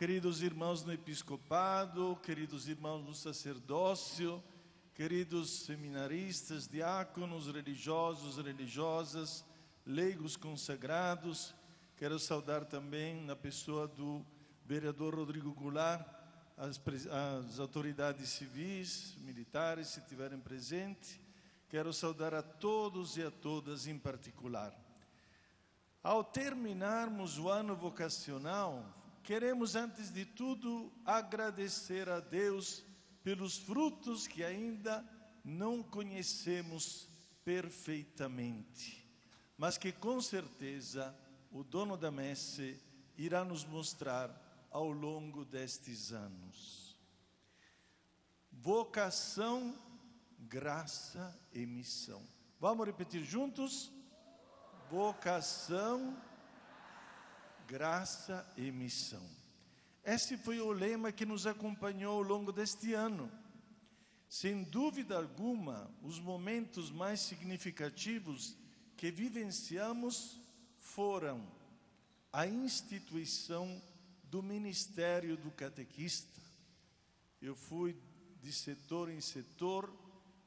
queridos irmãos no episcopado, queridos irmãos no sacerdócio, queridos seminaristas, diáconos, religiosos, religiosas, leigos consagrados. Quero saudar também, na pessoa do vereador Rodrigo Goulart, as autoridades civis, militares, se estiverem presentes. Quero saudar a todos e a todas em particular. Ao terminarmos o ano vocacional, queremos, antes de tudo, agradecer a Deus pelos frutos que ainda não conhecemos perfeitamente, mas que com certeza o dono da messe irá nos mostrar ao longo destes anos. Vocação, graça e missão. Vamos repetir juntos? Vocação, graça e missão. Esse foi o lema que nos acompanhou ao longo deste ano. Sem dúvida alguma, os momentos mais significativos que vivenciamos foram a instituição do Ministério do Catequista. Eu fui de setor em setor,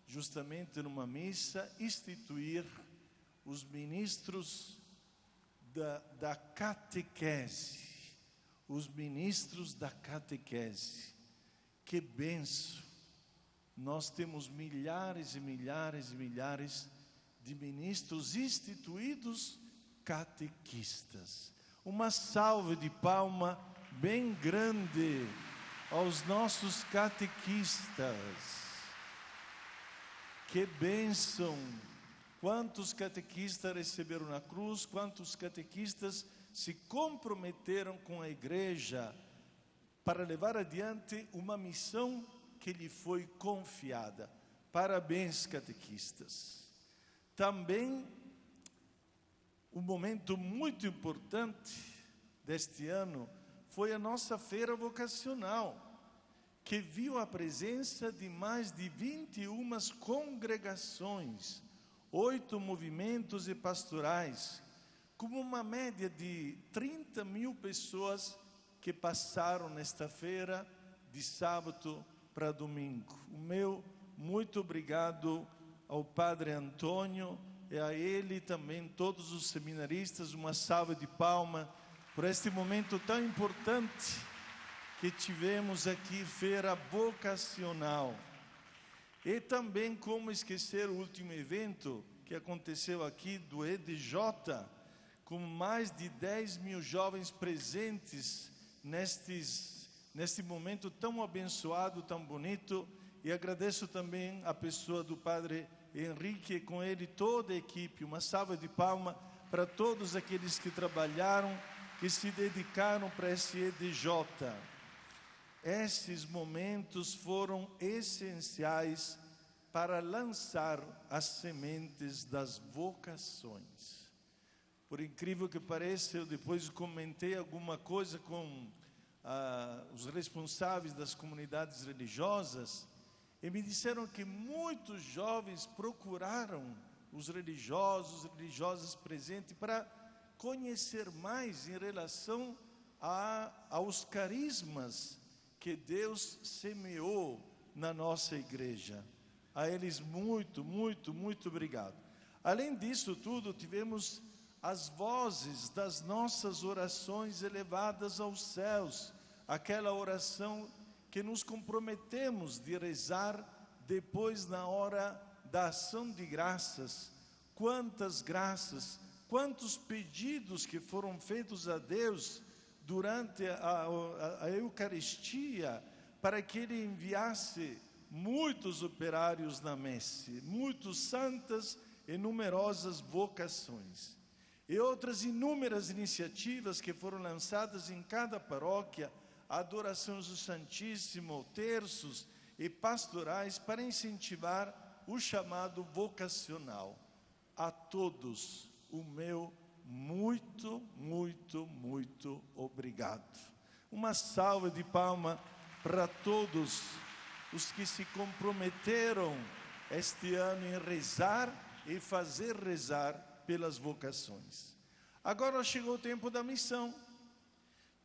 justamente numa missa, instituir os ministros da catequese. Os ministros da catequese. Que benção! Nós temos milhares e milhares e milhares de ministros instituídos catequistas. Uma salva de palma bem grande aos nossos catequistas. Que bênção! Quantos catequistas receberam na cruz, quantos catequistas se comprometeram com a igreja para levar adiante uma missão que lhe foi confiada. Parabéns, catequistas. Também um momento muito importante deste ano foi a nossa feira vocacional, que viu a presença de mais de 21 congregações, 8 movimentos e pastorais, com uma média de 30 mil pessoas que passaram nesta feira de sábado para domingo. O meu muito obrigado ao Padre Antônio e a ele também, todos os seminaristas, uma salva de palmas por este momento tão importante que tivemos aqui, feira vocacional. E também, como esquecer o último evento que aconteceu aqui do EDJ, com mais de 10 mil jovens presentes neste momento tão abençoado, tão bonito. E agradeço também a pessoa do Padre Henrique, e com ele toda a equipe. Uma salva de palmas para todos aqueles que trabalharam, que se dedicaram para esse EDJ. Esses momentos foram essenciais para lançar as sementes das vocações. Por incrível que pareça, eu depois comentei alguma coisa com os responsáveis das comunidades religiosas, e me disseram que muitos jovens procuraram os religiosos, religiosas presentes, para conhecer mais em relação aos carismas que Deus semeou na nossa igreja. A eles muito, muito, muito obrigado. Além disso tudo, tivemos as vozes das nossas orações elevadas aos céus, aquela oração que nos comprometemos de rezar depois, na hora da ação de graças. Quantas graças, quantos pedidos que foram feitos a Deus durante a Eucaristia, para que Ele enviasse muitos operários na messe, muitas santas e numerosas vocações. E outras inúmeras iniciativas que foram lançadas em cada paróquia, adorações do Santíssimo, terços e pastorais, para incentivar o chamado vocacional. A todos o meu muito, muito, muito obrigado. Uma salva de palmas para todos os que se comprometeram este ano em rezar e fazer rezar pelas vocações. Agora chegou o tempo da missão.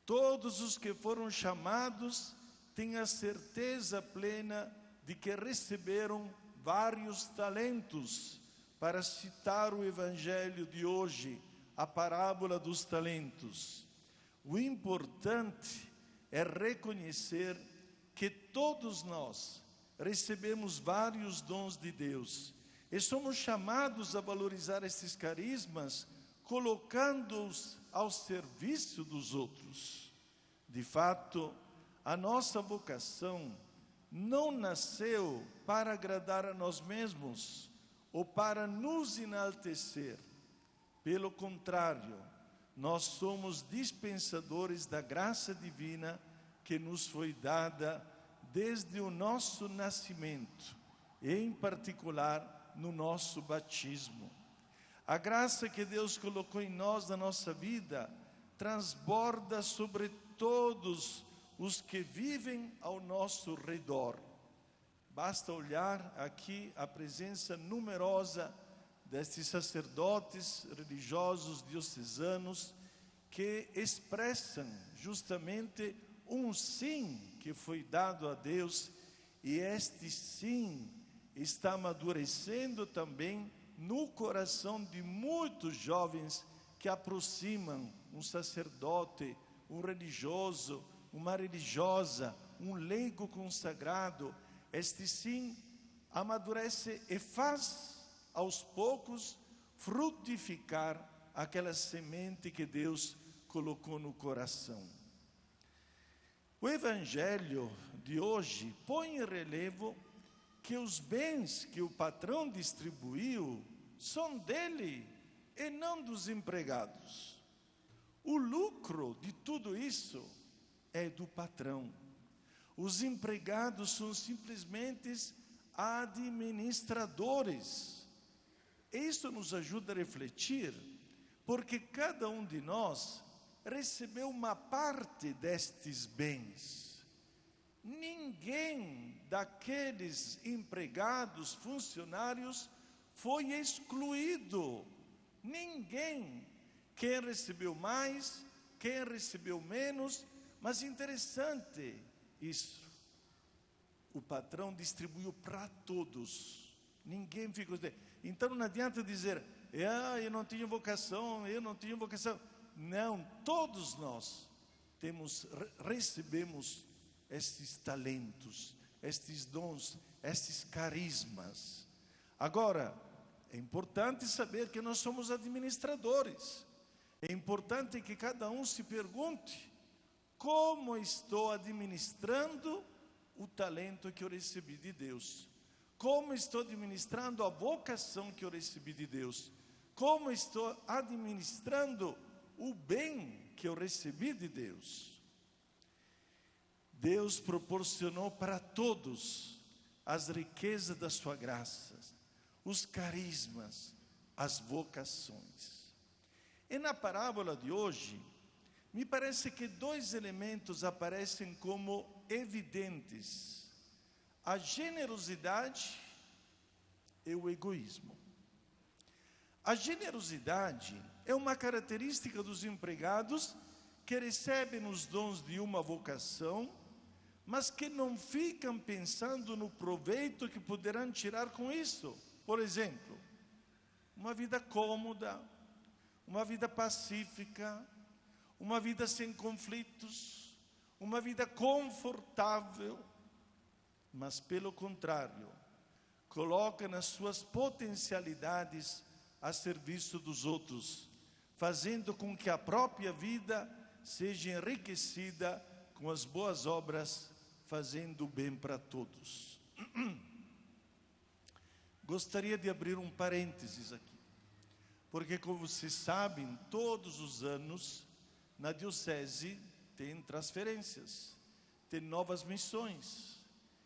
Todos os que foram chamados têm a certeza plena de que receberam vários talentos. Para citar o evangelho de hoje, a parábola dos talentos. O importante é reconhecer que todos nós recebemos vários dons de Deus e somos chamados a valorizar esses carismas, colocando-os ao serviço dos outros. De fato, a nossa vocação não nasceu para agradar a nós mesmos ou para nos enaltecer. Pelo contrário, nós somos dispensadores da graça divina que nos foi dada desde o nosso nascimento, e em particular no nosso batismo. A graça que Deus colocou em nós, na nossa vida, transborda sobre todos os que vivem ao nosso redor. Basta olhar aqui a presença numerosa destes sacerdotes religiosos diocesanos que expressam justamente um sim que foi dado a Deus, e este sim está amadurecendo também no coração de muitos jovens que aproximam um sacerdote, um religioso, uma religiosa, um leigo consagrado. Este sim amadurece e faz aos poucos frutificar aquela semente que Deus colocou no coração. O evangelho de hoje põe em relevo que os bens que o patrão distribuiu são dele e não dos empregados. O lucro de tudo isso é do patrão. Os empregados são simplesmente administradores. Isso nos ajuda a refletir, porque cada um de nós recebeu uma parte destes bens. Ninguém daqueles empregados, funcionários, foi excluído. Ninguém. Quem recebeu mais, quem recebeu menos, mas interessante isso. O patrão distribuiu para todos. Ninguém ficou... Então não adianta dizer, eu não tinha vocação, eu não tinha vocação. Não, todos nós recebemos estes talentos, estes dons, estes carismas. Agora, é importante saber que nós somos administradores. É importante que cada um se pergunte: como estou administrando o talento que eu recebi de Deus? Como estou administrando a vocação que eu recebi de Deus? Como estou administrando o bem que eu recebi de Deus? Deus proporcionou para todos as riquezas da sua graça, os carismas, as vocações. E na parábola de hoje, me parece que dois elementos aparecem como evidentes: a generosidade e o egoísmo. A generosidade é uma característica dos empregados que recebem os dons de uma vocação, mas que não ficam pensando no proveito que poderão tirar com isso. Por exemplo, uma vida cômoda, uma vida pacífica, uma vida sem conflitos, uma vida confortável, mas pelo contrário, coloca nas suas potencialidades a serviço dos outros, fazendo com que a própria vida seja enriquecida com as boas obras, fazendo o bem para todos. Gostaria de abrir um parênteses aqui, porque, como vocês sabem, todos os anos na diocese tem transferências, tem novas missões,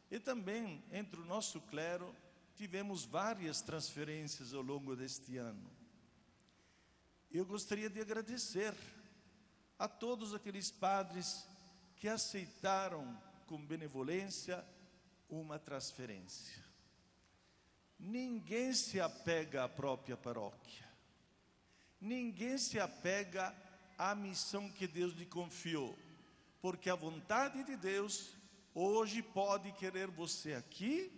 e também entre o nosso clero tivemos várias transferências ao longo deste ano. Eu gostaria de agradecer a todos aqueles padres que aceitaram com benevolência uma transferência. Ninguém se apega à própria paróquia, ninguém se apega à missão que Deus lhe confiou. porque a vontade de Deus hoje pode querer você aqui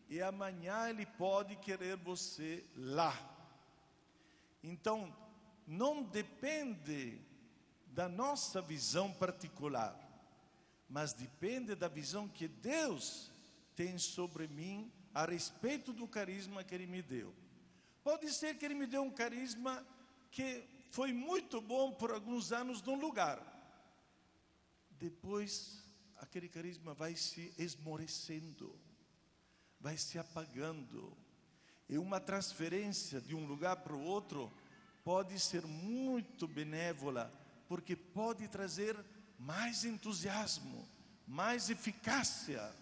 e amanhã Ele pode querer você lá. Então, não depende da nossa visão particular, mas depende da visão que Deus tem sobre mim a respeito do carisma que Ele me deu. Pode ser que Ele me deu um carisma que foi muito bom por alguns anos num lugar. Depois, aquele carisma vai se esmorecendo, vai se apagando. E uma transferência de um lugar para o outro pode ser muito benévola, porque pode trazer mais entusiasmo, mais eficácia,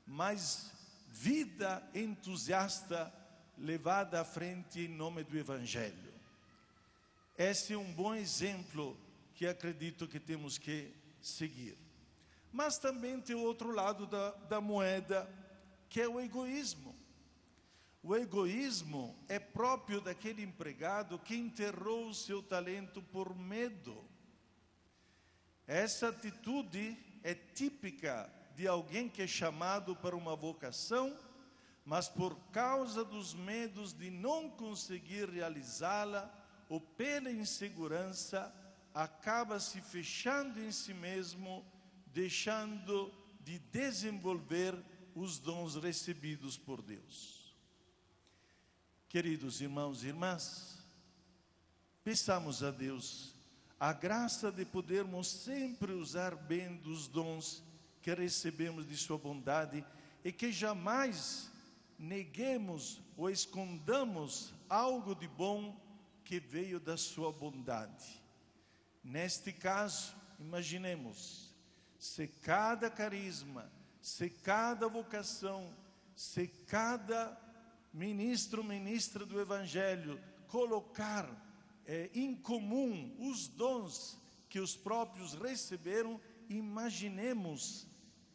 mais vida entusiasta levada à frente em nome do Evangelho. Esse é um bom exemplo que acredito que temos que seguir. Mas também tem o outro lado da moeda, que é o egoísmo. O egoísmo é próprio daquele empregado que enterrou o seu talento por medo. Essa atitude é típica de alguém que é chamado para uma vocação, mas por causa dos medos de não conseguir realizá-la, ou pela insegurança, acaba se fechando em si mesmo, deixando de desenvolver os dons recebidos por Deus. Queridos irmãos e irmãs, peçamos a Deus a graça de podermos sempre usar bem dos dons que recebemos de sua bondade e que jamais neguemos ou escondamos algo de bom que veio da sua bondade. Neste caso, imaginemos, se cada carisma, se cada vocação, se cada ministro, ministra do Evangelho colocar em comum os dons que os próprios receberam, imaginemos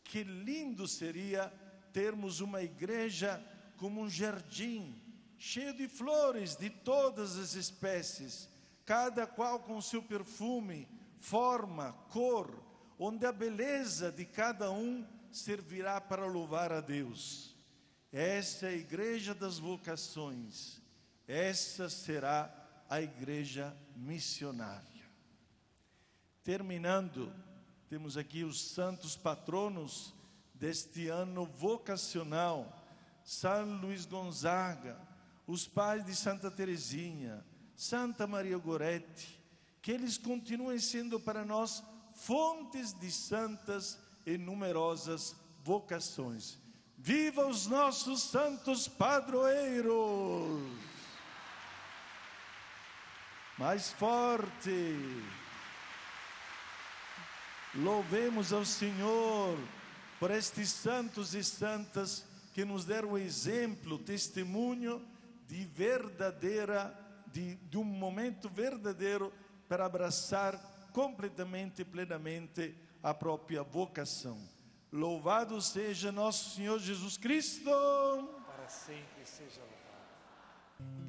que lindo seria termos uma igreja como um jardim, cheio de flores de todas as espécies, cada qual com seu perfume, forma, cor, onde a beleza de cada um servirá para louvar a Deus. Essa é a igreja das vocações, essa será a igreja missionária. Terminando, temos aqui os santos patronos deste ano vocacional: São Luís Gonzaga, os pais de Santa Teresinha, Santa Maria Goretti, que eles continuem sendo para nós fontes de santas e numerosas vocações. Viva os nossos santos padroeiros! Mais forte! Louvemos ao Senhor por estes santos e santas que nos deram exemplo, testemunho de um momento verdadeiro para abraçar completamente e plenamente a própria vocação. Louvado seja nosso Senhor Jesus Cristo! Para sempre seja louvado.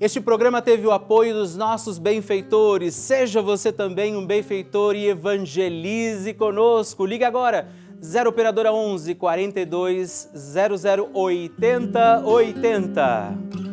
Este programa teve o apoio dos nossos benfeitores. Seja você também um benfeitor e evangelize conosco. Ligue agora, 0 operadora 11 42 00 80 80.